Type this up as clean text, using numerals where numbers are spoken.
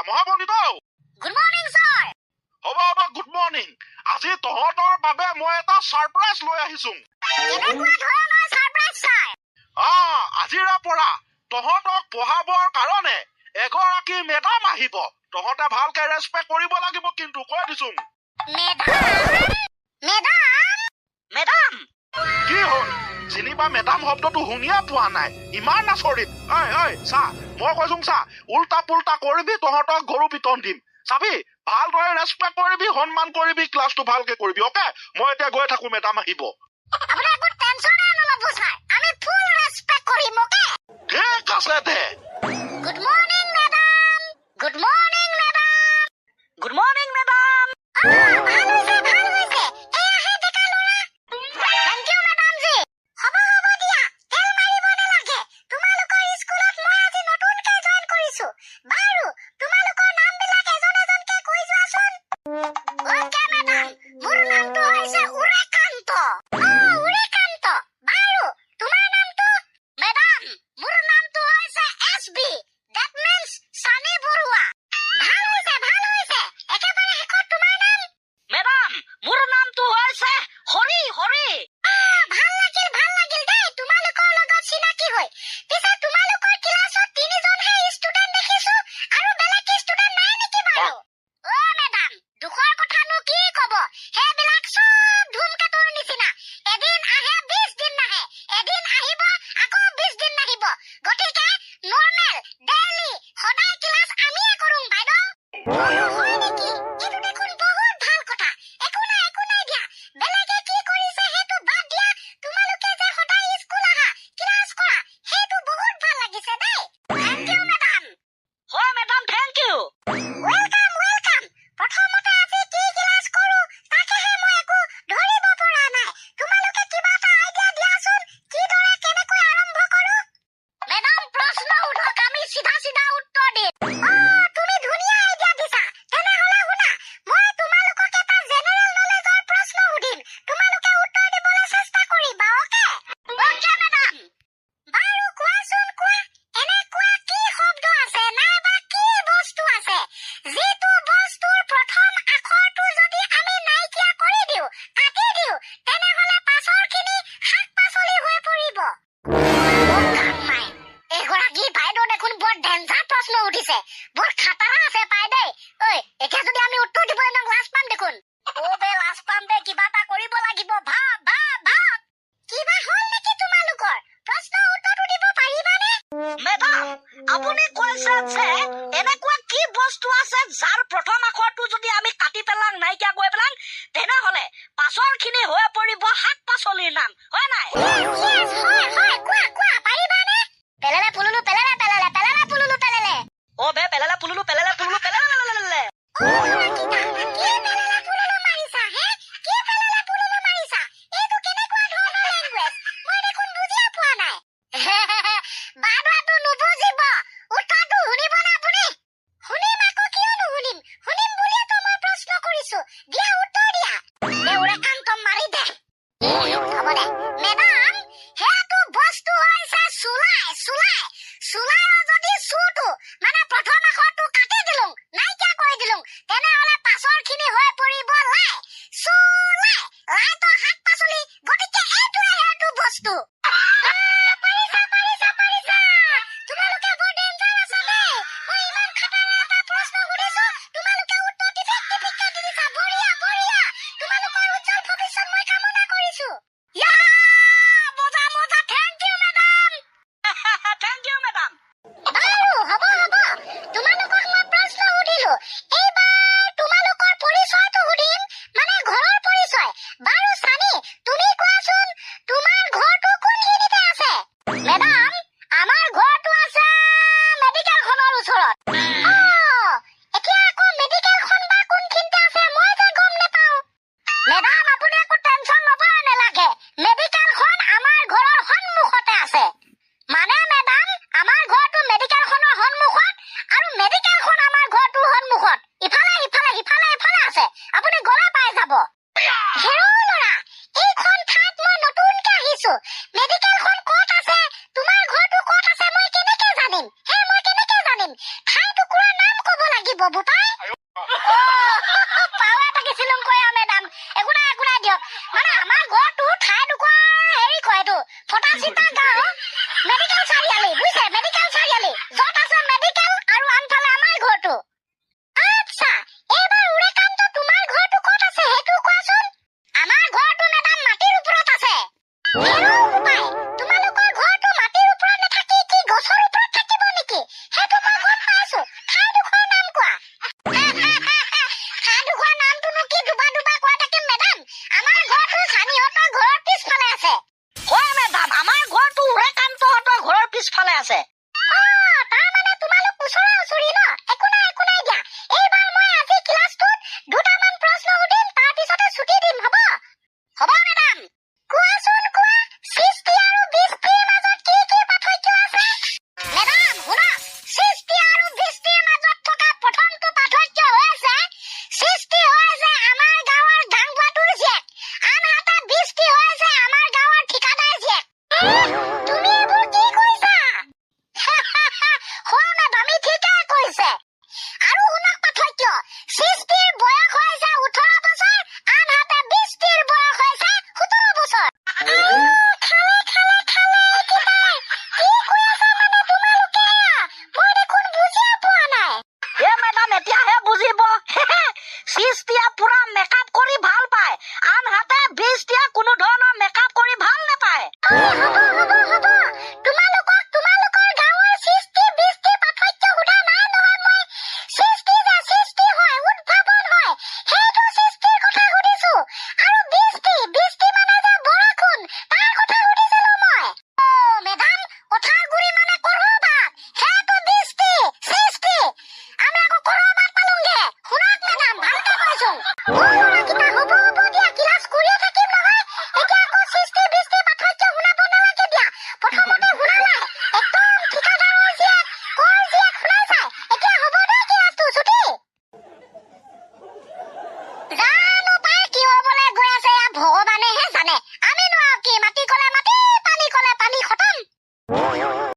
মহাপণ্ডিত good morning sir হ'ব good morning আজি তহঁতৰ বাবে মই এটা সাৰপ্ৰাইজ লৈ আহিছো কেনেকুৱা ধৰণৰ সাৰপ্ৰাইজ ছাৰ আজিৰে পৰা তহঁতক পঢ়াবৰ কাৰণে এগৰাকী মেডাম আহিব তহঁতে ভালকে ৰেছপেক্ট কৰিব লাগিব কিন্তু কৈ দিছো মেডাম কি হ'ল যেনিবা মেডাম শব্দটো শুনিয়ে পোৱা নাই ইমান আচৰিত চা মই কৈছো চা উল্টা পুল্টা কৰিবি তহঁতক গৰু পিতন দিম চাবি ভালদৰে ৰেছপেক্ট কৰিবি সন্মান কৰিবি ক্লাছটো ভালকে কৰিবি অকে মই এতিয়া গৈ থাকো মেডাম আহিব আপুনি একো টেনচন নল'ব ছাৰ আমি ফুল ৰেছপেক্ট কৰিম অকে ঠিক আছে দে good morning madam good morning madam good morning madam ভাল হৈছে এয়াহে ডেকা ল'ৰা থেংক ইউ মেডাম জি হ'ব দিয়া তেল মাৰিব নালাগে তোমালোকৰ স্কুলত মই আজি নতুনকৈ জইন কৰিছো বাৰু তোমালোকৰ নামবিলাক এজন এজনকে কৈ যোৱাচোন ওকে মেডাম মোৰ নামটো হৈছে উৰেকান্ত উৰেকান্ত বাৰু তোমাৰ নামটো মেডাম মোৰ নামটো হৈছে এছবি দ্যাট মিন্স সানি বৰুৱা ভাল হৈছে একেবাৰে শেষত তোমাৰ নাম মেডাম মোৰ নামটো হৈছে হৰি ভাল লাগিল দেই তোমালোকৰ লগত চিনাকি হৈ পিছে তোমালোকৰ ক্লাছত তিনিজনহে ষ্টুডেণ্ট দেখিছো আৰু বেলেগ ষ্টুডেণ্ট নাই নেকি বাৰু মেডাম দুখৰ কথানো কি ক'ব সেইবিলাক চব ধুমকেতুৰ নিচিনা এদিন আহে 20 দিন নাহে এদিন আহিব আকৌ 20 দিন নাহিব গতিকে নৰ্মেল ডেইলি সদায় ক্লাছ আমিয়ে কৰোঁ বাইদেউ হয় নেকি এইটো দেখোন বহুত ভাল কথা একো নাই দিয়া বেলেগে কি কৰিছে সেইটো বাদ দিয়া তোমালোকে যে সদায় স্কুল আহা ক্লাছ কৰা সেইটো বহুত ভাল লাগিছে দেই থেংক ইউ মেডাম হয় মেডাম থেংক ইউ ৱেলকাম প্ৰথমতে আজি কি ক্লাছ কৰোঁ তাকেহে মই একো ধৰিব পৰা নাই তোমালোকে কিবা এটা আইডিয়া দিয়াচোন কিদৰে কেনেকৈ আৰম্ভ কৰোঁ মেডাম প্ৰশ্ন উঠক আমি চিধা উত্তৰ দিম তুমি ধুনীয়া আইডিয়া দিছা তেনেহ'লে শুনা মই তোমালোকক এটা জেনেৰেল নলেজৰ প্ৰশ্ন সুধিম তোমালোকে উত্তৰ দিবলৈ চেষ্টা কৰিবা অকে মেডাম বাৰু কোৱাচোন এনেকুৱা কি শব্দ আছে নাইবা কি বস্তু আছে যিটো বস্তুৰ প্ৰথম আখৰটো যদি আমি নাইকিয়া কৰি দিওঁ কাটি দিওঁ তেনেহ'লে পাছৰখিনি শাক পাচলি হৈ পৰিব এগৰাকী বাইদেউ দেখোন বৰ ডেঞ্জাৰ প্ৰশ্ন উঠিছে বৰ খাটাৰা আছে পাই দেই এতিয়া যদি আমি উত্তৰ দিব ইমান লাজ পাম দেখোন লাজ পাম দে কিবা এটা কৰিব লাগিব ভাব কিবা হ'ল নেকি তোমালোকৰ প্ৰশ্ন উত্তৰটো দিব পাৰিবানে মেডাম আপুনি কৈছে যে এনেকুৱা কি বস্তু আছে যাৰ প্ৰথম আখৰটো যদি আমি কাটি পেলাং নাইকিয়া কৰি পেলাং তেনেহ'লে পাছৰখিনি হৈ পৰিব শাক পাচলিৰ নাম হয় নাই হয় কোৱা পাৰিবানে পেলেলে পুলুলু পেলেলে পুলুলু পেলেলে পেলেলে পুলুলু পেলেলে কি পেলেলে পুলুলু মাৰিছা কি পেলেলে পুলুলু মাৰিছা এইটো কেনেকুৱা ধৰণৰ লেংগুৱেজ মই দেখোন বুজিয়ে পোৱা নাই বাদুৱাটো নুবুজিব উত্তৰটো শুনিব না আপুনি শুনিম আকৌ কিয় নুশুনিম শুনিম বুলিয়েতো মই প্ৰশ্ন কৰিছো দিয়া উত্তৰ দিয়া উৰেকান্ত মাৰি দে হ'ব দে মেডাম সেয়া হ'ব পাই পাৱা থাকিছিলো কয়া মেডাম একো নাই দিয়ক মানে আমাৰ ঘৰটো ঠাইডোখৰ হেৰি কয় এইটো ফটাচিতা গাঁও মেডিকেল চাৰিআলি বুজিছে মেডিকেল চাৰিআলি য'ত আছে মেডিকেল আৰু আনফালে আমাৰ ঘৰটো আচ্ছা এইবাৰ উৰেকান্ত তোমাৰ ঘৰটো ক'ত আছে সেইটো কোৱাচোন আমাৰ ঘৰটো মেডাম মাটিৰ ওপৰত আছে তোমালোকৰ ঘৰটো মাটিৰ ওপৰত নাথাকি কি গছৰ ওপৰত থাকিব নেকি সেইটো মই গম পাইছো ঠাইডোখৰ নাম কোৱা ঠাইডোখৰ নামটোনো কি দুবা কোৱা থাকে মেডাম আমাৰ ঘৰটো চানিহঁতৰ ঘৰৰ পিছফালে আছে হয় মেডাম আমাৰ ঘৰটো উৰেকান্তহঁতৰ ঘৰৰ পিছফালে আছে তাৰমানে তোমালোক ওচৰা ওচৰি ন একো নাই দিয়া এইবাৰ মই আজি ক্লাছটোত দুটামান প্ৰশ্ন সুধিম তাৰপিছতে ছুটি দিম হ'ব মেডাম কোৱাচোন কোৱা সৃষ্টি আৰু বৃষ্টিৰ মাজত কি পাৰ্থক্য আছে মেডাম শুনক সৃষ্টি আৰু বৃষ্টিৰ মাজত থকা প্ৰথমটো পাৰ্থক্য হৈছে সৃষ্টি হৈছে আমাৰ গাঁৱৰ গাংবাটোৰ জীয়েক আনহাতে বৃষ্টি হৈছে আমাৰ গাঁৱৰ ঠিকাদাৰ জীয়েক তুমি এইবোৰ কি কৈছা হয় মেডাম ঠিকে কৈছে আৰু শুনক পাৰ্থক্য সৃষ্টিৰ বয়স হৈছে 18 বছৰ আনহাতে বৃষ্টিৰ বয়স হৈছে 17 বছৰ খালে কি কৈ আছা মানে তোমালোকে মই দেখোন বুজিয়ে পোৱা নাই মেডাম এতিয়াহে বুজিব সৃষ্টিয়ে পুৰা মেকআপ কৰি ভাল পায় আনহাতে বৃষ্টিয়ে কোনো ধৰণৰ মেকআপ কৰি ভাল নাপায় হ'ব তোমালোকৰ গাঁৱৰ সৃষ্টি বৃষ্টিৰ পাৰ্থক্য সোধা নাই নহয় মই সৃষ্টি হয় উদ্ভাৱন হয় সেইটো সৃষ্টিৰ কথা সুধিছো আৰু বৃষ্টি মানে যে বৰষুণ তাৰ কথা সুধিছিলো মই মেডাম কথাৰ গুৰি মানে কৰবাত সেইটো বৃষ্টি সৃষ্টি আমি আকৌ কৰবাত পালোংগে শুনক মেডাম ভালকে কৈছো